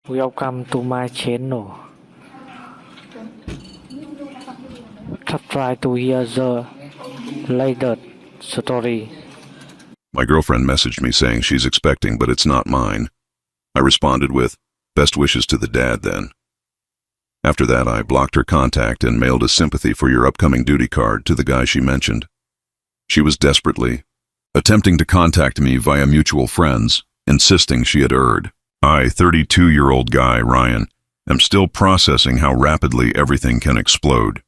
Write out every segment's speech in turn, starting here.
Welcome to my channel. Try to hear the latest story. My girlfriend messaged me saying she's expecting, but it's not mine. I responded with, "Best wishes to the dad then." After that, I blocked her contact and mailed a sympathy for your upcoming duty card to the guy she mentioned. She was desperately attempting to contact me via mutual friends, insisting she had erred. I, 32-year-old guy, Ryan, am still processing how rapidly everything can explode.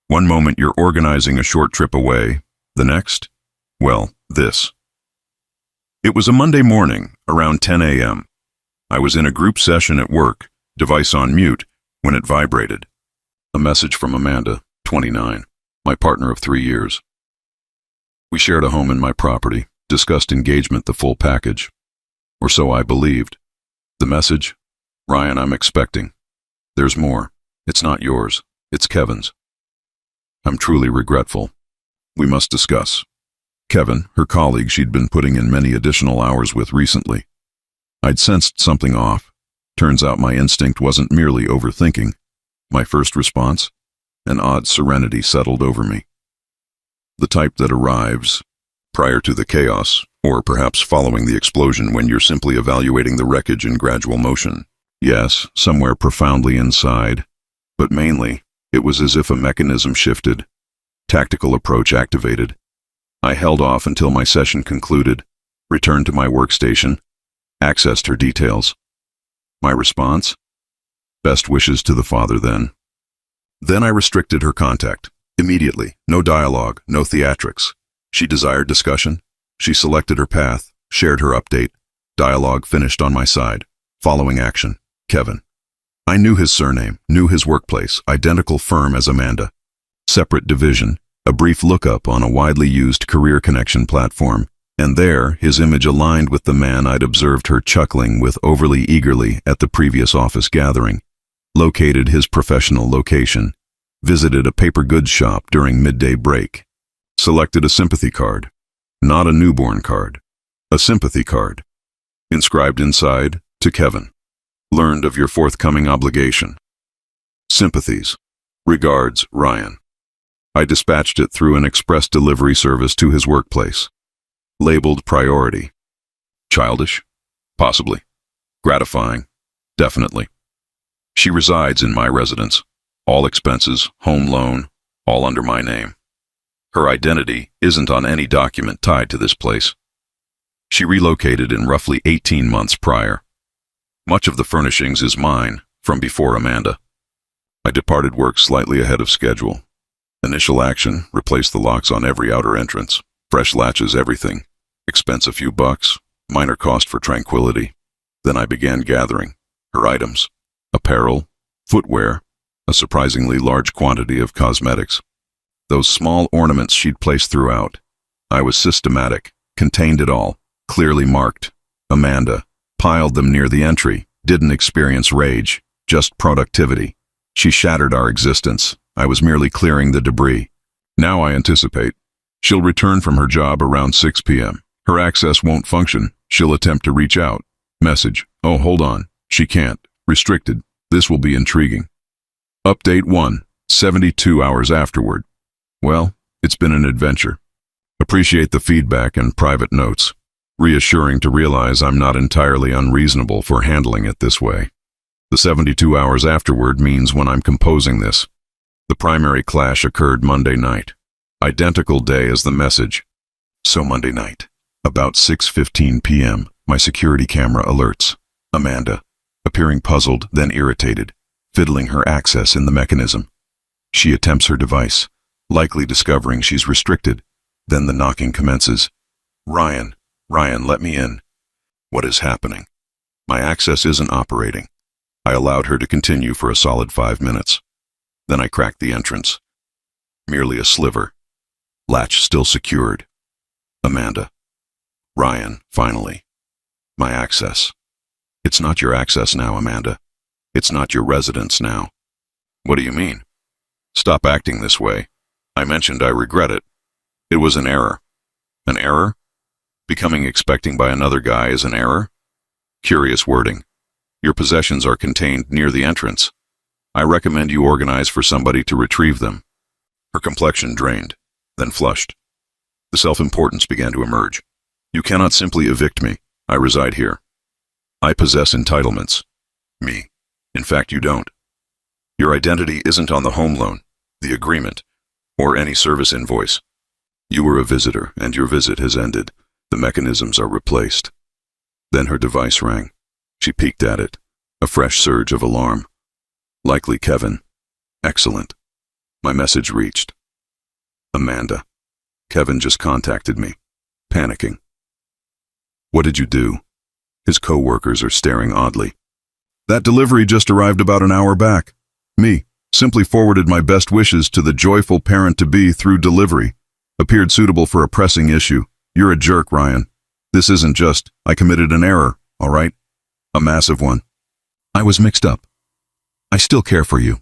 One moment you're organizing a short trip away, the next, well, this. It was a Monday morning, around 10 a.m. I was in a group session at work, device on mute, when it vibrated. A message from Amanda, 29, my partner of 3 years. We shared a home in my property, discussed engagement, the full package. Or so I believed. The message, "Ryan, I'm expecting. There's more. It's not yours. It's Kevin's. I'm truly regretful. We must discuss." Kevin, her colleague she'd been putting in many additional hours with recently. I'd sensed something off. Turns out my instinct wasn't merely overthinking. My first response, an odd serenity settled over me. The type that arrives prior to the chaos, or perhaps following the explosion when you're simply evaluating the wreckage in gradual motion. Yes, somewhere profoundly inside, but mainly, it was as if a mechanism shifted, tactical approach activated. I held off until my session concluded, returned to my workstation, accessed her details. My response? Best wishes to the father then. Then I restricted her contact. Immediately, no dialogue, no theatrics. She desired discussion. She selected her path, shared her update. Dialogue finished on my side. Following action, Kevin. I knew his surname, knew his workplace, identical firm as Amanda. Separate division, a brief lookup on a widely used career connection platform, and there, his image aligned with the man I'd observed her chuckling with overly eagerly at the previous office gathering. Located his professional location. Visited a paper goods shop during midday break. Selected a sympathy card. Not a newborn card. A sympathy card. Inscribed inside, to Kevin. Learned of your forthcoming obligation. Sympathies. Regards, Ryan. I dispatched it through an express delivery service to his workplace. Labeled priority. Childish? Possibly. Gratifying? Definitely. She resides in my residence. All expenses, home loan, all under my name. Her identity isn't on any document tied to this place. She relocated in roughly 18 months prior. Much of the furnishings is mine, from before Amanda. I departed work slightly ahead of schedule. Initial action, replace the locks on every outer entrance. Fresh latches, everything. Expense a few bucks, minor cost for tranquility. Then I began gathering her items, apparel, footwear, a surprisingly large quantity of cosmetics. Those small ornaments she'd placed throughout. I was systematic, contained it all, clearly marked. Amanda piled them near the entry, didn't experience rage, just productivity. She shattered our existence. I was merely clearing the debris. Now I anticipate. She'll return from her job around 6 p.m. Her access won't function. She'll attempt to reach out. Message, "Oh, hold on. She can't. Restricted. This will be intriguing." Update 1, 72 hours afterward. Well, it's been an adventure. Appreciate the feedback and private notes. Reassuring to realize I'm not entirely unreasonable for handling it this way. The 72 hours afterward means when I'm composing this. The primary clash occurred Monday night. Identical day as the message. So Monday night, about 6:15 p.m., my security camera alerts. Amanda, appearing puzzled, then irritated, fiddling her access in the mechanism. She attempts her device, likely discovering she's restricted. Then the knocking commences. Ryan, let me in." What is happening? My access isn't operating. I allowed her to continue for a solid 5 minutes. Then I cracked the entrance. Merely a sliver. Latch still secured. Amanda. Ryan, finally. My access. It's not your access now, Amanda. It's not your residence now. What do you mean? Stop acting this way. I mentioned I regret it. It was an error. An error? Becoming expecting by another guy is an error? Curious wording. Your possessions are contained near the entrance. I recommend you organize for somebody to retrieve them. Her complexion drained, then flushed. The self-importance began to emerge. You cannot simply evict me. I reside here. I possess entitlements. Me. In fact, you don't. Your identity isn't on the home loan, the agreement, or any service invoice. You were a visitor, and your visit has ended. The mechanisms are replaced. Then her device rang. She peeked at it. A fresh surge of alarm. Likely Kevin. Excellent. My message reached. Amanda. Kevin just contacted me. Panicking. What did you do? His co-workers are staring oddly. That delivery just arrived about an hour back. Me. Simply forwarded my best wishes to the joyful parent-to-be through delivery. Appeared suitable for a pressing issue. You're a jerk, Ryan. This isn't just, I committed an error, all right? A massive one. I was mixed up. I still care for you.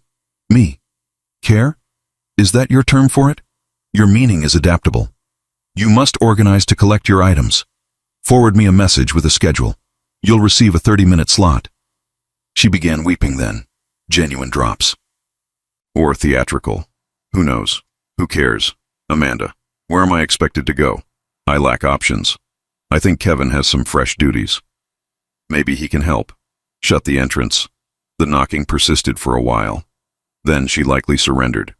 Me. Care? Is that your term for it? Your meaning is adaptable. You must organize to collect your items. Forward me a message with a schedule. You'll receive a 30-minute slot. She began weeping then. Genuine drops. Or theatrical. Who knows? Who cares? Amanda, where am I expected to go? I lack options. I think Kevin has some fresh duties. Maybe he can help. Shut the entrance. The knocking persisted for a while. Then she likely surrendered.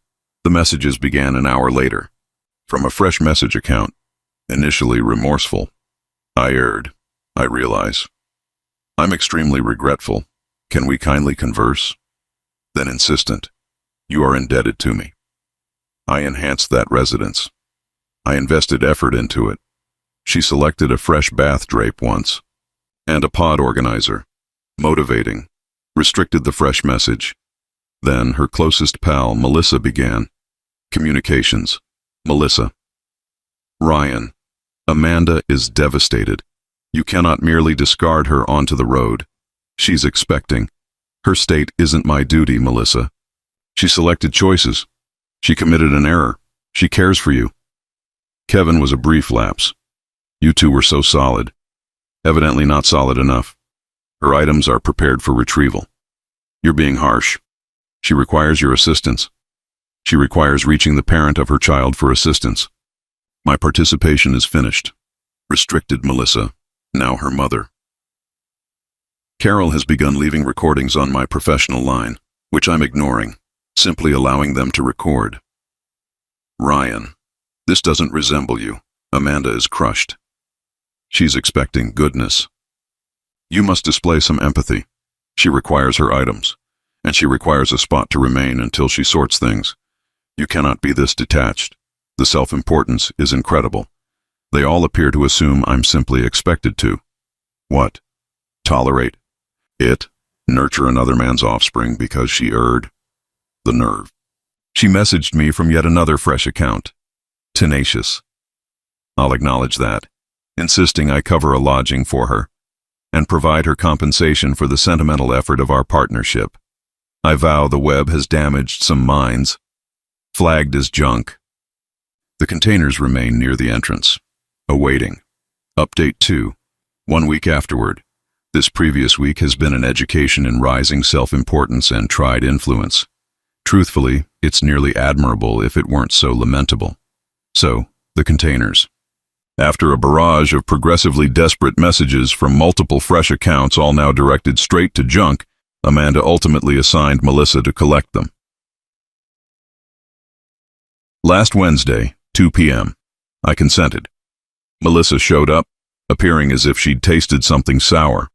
The messages began an hour later. From a fresh message account. Initially remorseful. I erred. I realize. I'm extremely regretful. Can we kindly converse? Then insistent. You are indebted to me. I enhanced that residence. I invested effort into it. She selected a fresh bath drape once. And a pod organizer. Motivating. Restricted the fresh message. Then her closest pal, Melissa, began. Communications. Melissa. Ryan. Amanda is devastated. You cannot merely discard her onto the road. She's expecting. Her state isn't my duty, Melissa. She selected choices. She committed an error. She cares for you. Kevin was a brief lapse. You two were so solid. Evidently not solid enough. Her items are prepared for retrieval. You're being harsh. She requires your assistance. She requires reaching the parent of her child for assistance. My participation is finished. Restricted Melissa, now her mother. Carol has begun leaving recordings on my professional line, which I'm ignoring, simply allowing them to record. Ryan, this doesn't resemble you. Amanda is crushed. She's expecting goodness. You must display some empathy. She requires her items, and she requires a spot to remain until she sorts things. You cannot be this detached. The self-importance is incredible. They all appear to assume I'm simply expected to. What? Tolerate? It? Nurture another man's offspring because she erred? The nerve. She messaged me from yet another fresh account. Tenacious. I'll acknowledge that, insisting I cover a lodging for her, and provide her compensation for the sentimental effort of our partnership. I vow the web has damaged some minds. Flagged as junk. The containers remain near the entrance. Awaiting. Update 2. 1 week afterward. This previous week has been an education in rising self-importance and tried influence. Truthfully, it's nearly admirable if it weren't so lamentable. So, the containers. After a barrage of progressively desperate messages from multiple fresh accounts all now directed straight to junk, Amanda ultimately assigned Melissa to collect them. Last Wednesday, 2 p.m. I consented. Melissa showed up, appearing as if she'd tasted something sour.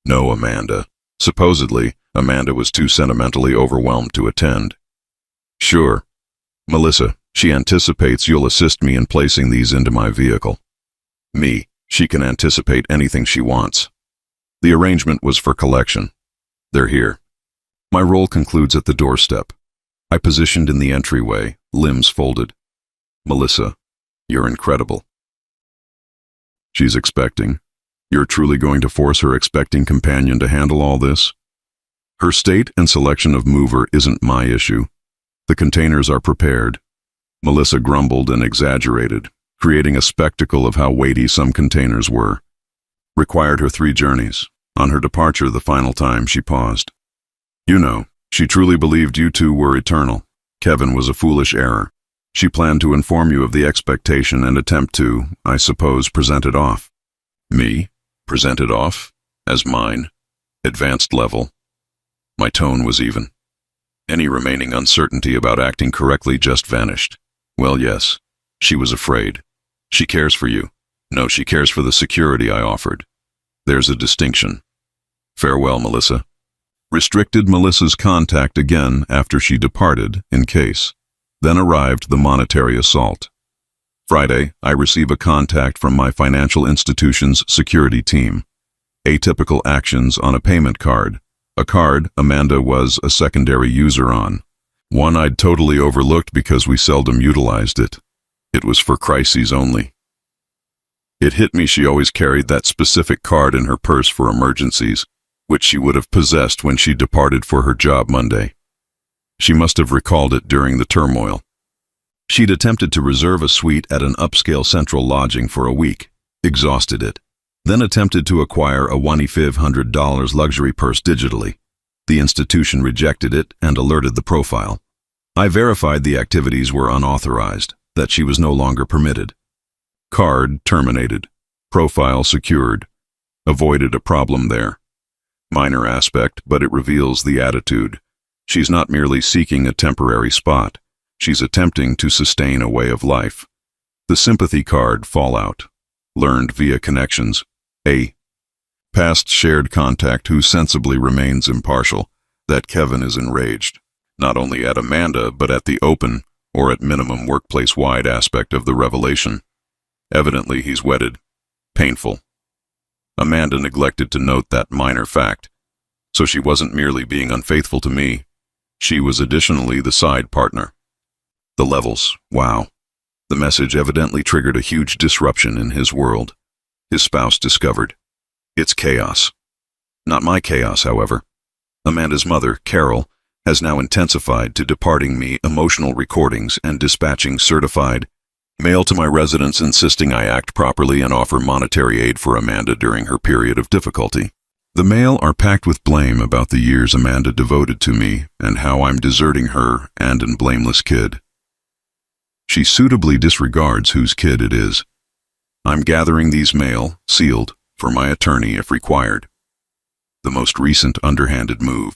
No, Amanda. Supposedly, Amanda was too sentimentally overwhelmed to attend. Sure. Melissa, she anticipates you'll assist me in placing these into my vehicle. Me, she can anticipate anything she wants. The arrangement was for collection. They're here. My role concludes at the doorstep. I positioned in the entryway, limbs folded. Melissa, you're incredible. She's expecting. You're truly going to force her expecting companion to handle all this? Her state and selection of mover isn't my issue. The containers are prepared. Melissa grumbled and exaggerated, creating a spectacle of how weighty some containers were. Required her 3 journeys, On her departure the final time, she paused. You know, she truly believed you two were eternal. Kevin was a foolish error. She planned to inform you of the expectation and attempt to, I suppose, present it off. Me? Present it off? As mine? Advanced level? My tone was even. Any remaining uncertainty about acting correctly just vanished. Well, yes, she was afraid. She cares for you. No, she cares for the security I offered. There's a distinction. Farewell, Melissa. Restricted Melissa's contact again after she departed, in case. Then arrived the monetary assault. Friday, I receive a contact from my financial institution's security team. Atypical actions on a payment card. A card Amanda was a secondary user on. One I'd totally overlooked because we seldom utilized it. It was for crises only. It hit me she always carried that specific card in her purse for emergencies, which she would have possessed when she departed for her job Monday. She must have recalled it during the turmoil. She'd attempted to reserve a suite at an upscale central lodging for a week, exhausted it, then attempted to acquire a $1,500 luxury purse digitally. The institution rejected it and alerted the profile. I verified the activities were unauthorized, that she was no longer permitted. Card terminated. Profile secured. Avoided a problem there. Minor aspect, but it reveals the attitude. She's not merely seeking a temporary spot. She's attempting to sustain a way of life. The sympathy card fallout. Learned via connections. A past shared contact who sensibly remains impartial, that Kevin is enraged, not only at Amanda but at the open, or at minimum workplace-wide aspect of the revelation. Evidently he's wedded. Painful. Amanda neglected to note that minor fact, so she wasn't merely being unfaithful to me. She was additionally the side partner. The levels, wow. The message evidently triggered a huge disruption in his world. His spouse discovered. It's chaos. Not my chaos, however. Amanda's mother, Carol, has now intensified to departing me emotional recordings and dispatching certified mail to my residence insisting I act properly and offer monetary aid for Amanda during her period of difficulty. The mail are packed with blame about the years Amanda devoted to me and how I'm deserting her and an blameless kid. She suitably disregards whose kid it is. I'm gathering these mail, sealed, for my attorney if required. The most recent underhanded move.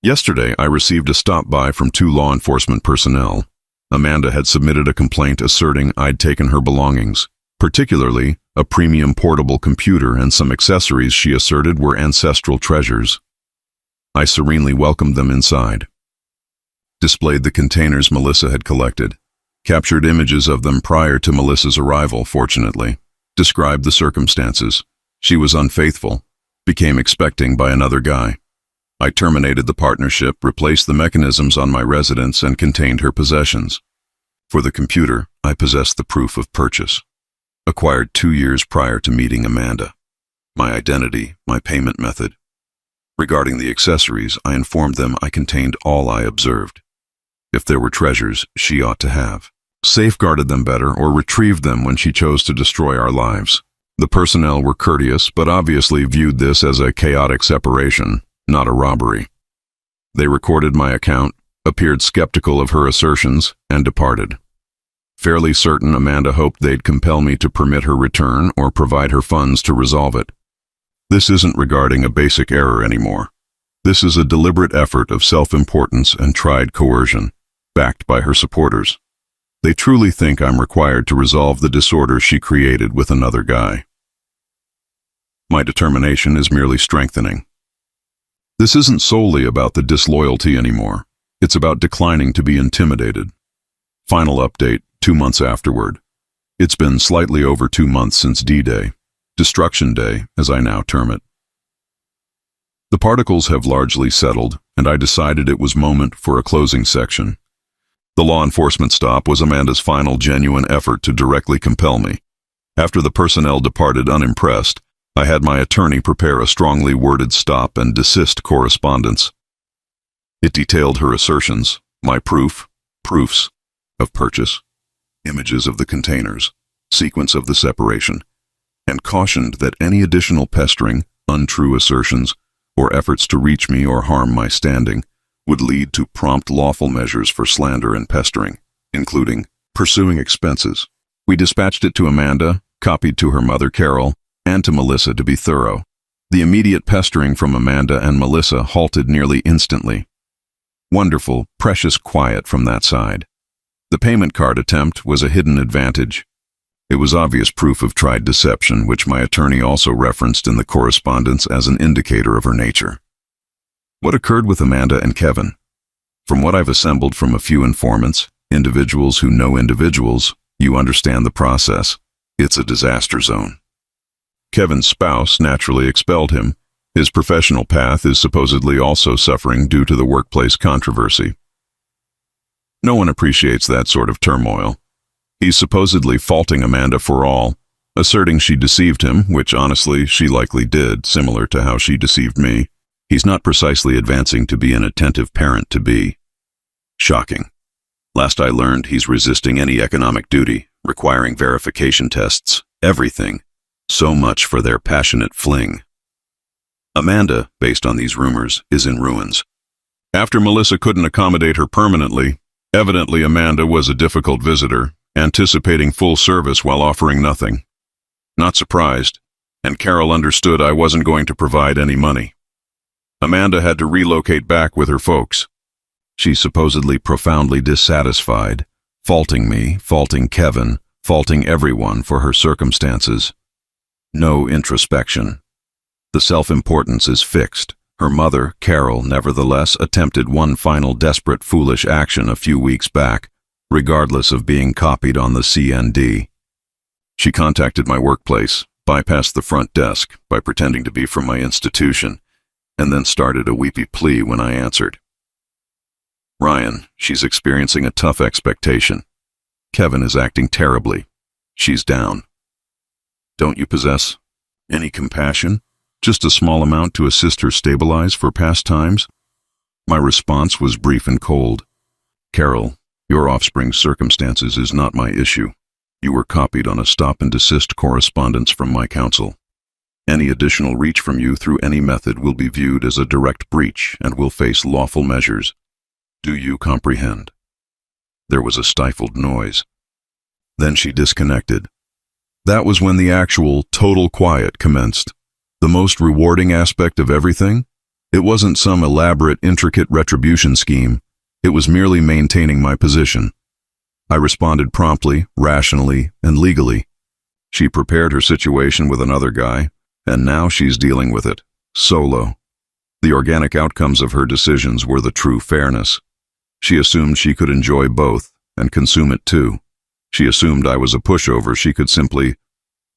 Yesterday, I received a stop-by from 2 law enforcement personnel. Amanda had submitted a complaint asserting I'd taken her belongings, particularly a premium portable computer and some accessories she asserted were ancestral treasures. I serenely welcomed them inside. Displayed the containers Melissa had collected. Captured images of them prior to Melissa's arrival, fortunately. Described the circumstances. She was unfaithful. Became expecting by another guy. I terminated the partnership, replaced the mechanisms on my residence, and contained her possessions. For the computer, I possessed the proof of purchase. Acquired 2 years prior to meeting Amanda. My identity, my payment method. Regarding the accessories, I informed them I contained all I observed. If there were treasures, she ought to have. Safeguarded them better or retrieved them when she chose to destroy our lives. The personnel were courteous, but obviously viewed this as a chaotic separation, not a robbery. They recorded my account, appeared skeptical of her assertions, and departed. Fairly certain Amanda hoped they'd compel me to permit her return or provide her funds to resolve it. This isn't regarding a basic error anymore. This is a deliberate effort of self-importance and tried coercion, backed by her supporters. They truly think I'm required to resolve the disorder she created with another guy. My determination is merely strengthening. This isn't solely about the disloyalty anymore. It's about declining to be intimidated. Final update, 2 months afterward. It's been slightly over 2 months since D-Day, Destruction Day, as I now term it. The particles have largely settled, and I decided it was moment for a closing section. The law enforcement stop was Amanda's final genuine effort to directly compel me. After the personnel departed unimpressed, I had my attorney prepare a strongly worded stop and desist correspondence. It detailed her assertions, my proofs of purchase, images of the containers, sequence of the separation, and cautioned that any additional pestering, untrue assertions, or efforts to reach me or harm my standing, would lead to prompt lawful measures for slander and pestering, including pursuing expenses. We dispatched it to Amanda, copied to her mother Carol, and to Melissa to be thorough. The immediate pestering from Amanda and Melissa halted nearly instantly. Wonderful, precious quiet from that side. The payment card attempt was a hidden advantage. It was obvious proof of tried deception, which my attorney also referenced in the correspondence as an indicator of her nature. What occurred with Amanda and Kevin? From what I've assembled from a few informants, individuals who know individuals, you understand the process. It's a disaster zone. Kevin's spouse naturally expelled him. His professional path is supposedly also suffering due to the workplace controversy. No one appreciates that sort of turmoil. He's supposedly faulting Amanda for all, asserting she deceived him, which honestly she likely did, similar to how she deceived me. He's not precisely advancing to be an attentive parent-to-be. Shocking. Last I learned, he's resisting any economic duty, requiring verification tests, everything. So much for their passionate fling. Amanda, based on these rumors, is in ruins. After Melissa couldn't accommodate her permanently, evidently Amanda was a difficult visitor, anticipating full service while offering nothing. Not surprised, and Carol understood I wasn't going to provide any money. Amanda had to relocate back with her folks. She's supposedly profoundly dissatisfied, faulting me, faulting Kevin, faulting everyone for her circumstances. No introspection. The self-importance is fixed. Her mother, Carol, nevertheless attempted one final desperate foolish action a few weeks back, regardless of being copied on the CND. She contacted my workplace, bypassed the front desk by pretending to be from my institution, and then started a weepy plea when I answered. Ryan, she's experiencing a tough expectation. Kevin is acting terribly. She's down. Don't you possess any compassion? Just a small amount to assist her stabilize for past times? My response was brief and cold. Carol, your offspring's circumstances is not my issue. You were copied on a stop and desist correspondence from my counsel. Any additional reach from you through any method will be viewed as a direct breach and will face lawful measures. Do you comprehend? There was a stifled noise. Then she disconnected. That was when the actual total quiet commenced. The most rewarding aspect of everything? It wasn't some elaborate, intricate retribution scheme. It was merely maintaining my position. I responded promptly, rationally, and legally. She prepared her situation with another guy, and now she's dealing with it, solo. The organic outcomes of her decisions were the true fairness. She assumed she could enjoy both, and consume it too. She assumed I was a pushover she could simply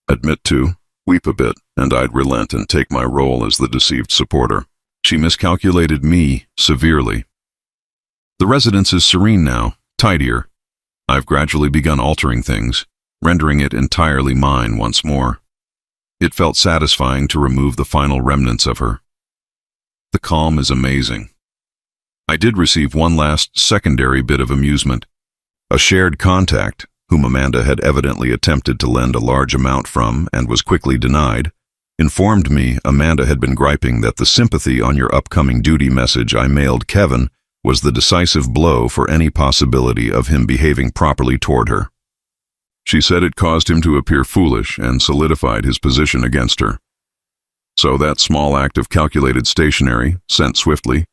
admit to, weep a bit, and I'd relent and take my role as the deceived supporter. She miscalculated me severely. The residence is serene now, tidier. I've gradually begun altering things, rendering it entirely mine once more. It felt satisfying to remove the final remnants of her. The calm is amazing. I did receive one last secondary bit of amusement. A shared contact, whom Amanda had evidently attempted to lend a large amount from and was quickly denied, informed me Amanda had been griping that the sympathy on your upcoming duty message I mailed Kevin was the decisive blow for any possibility of him behaving properly toward her. She said it caused him to appear foolish and solidified his position against her. So that small act of calculated stationery, sent swiftly,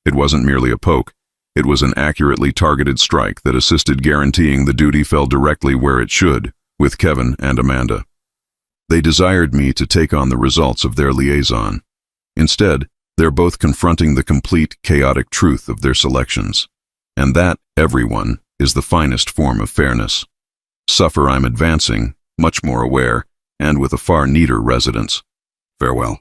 it wasn't merely a poke. It was an accurately targeted strike that assisted guaranteeing the duty fell directly where it should, with Kevin and Amanda. They desired me to take on the results of their liaison. Instead, they're both confronting the complete, chaotic truth of their selections. And that, everyone, is the finest form of fairness. Suffer I'm advancing, much more aware, and with a far neater residence. Farewell.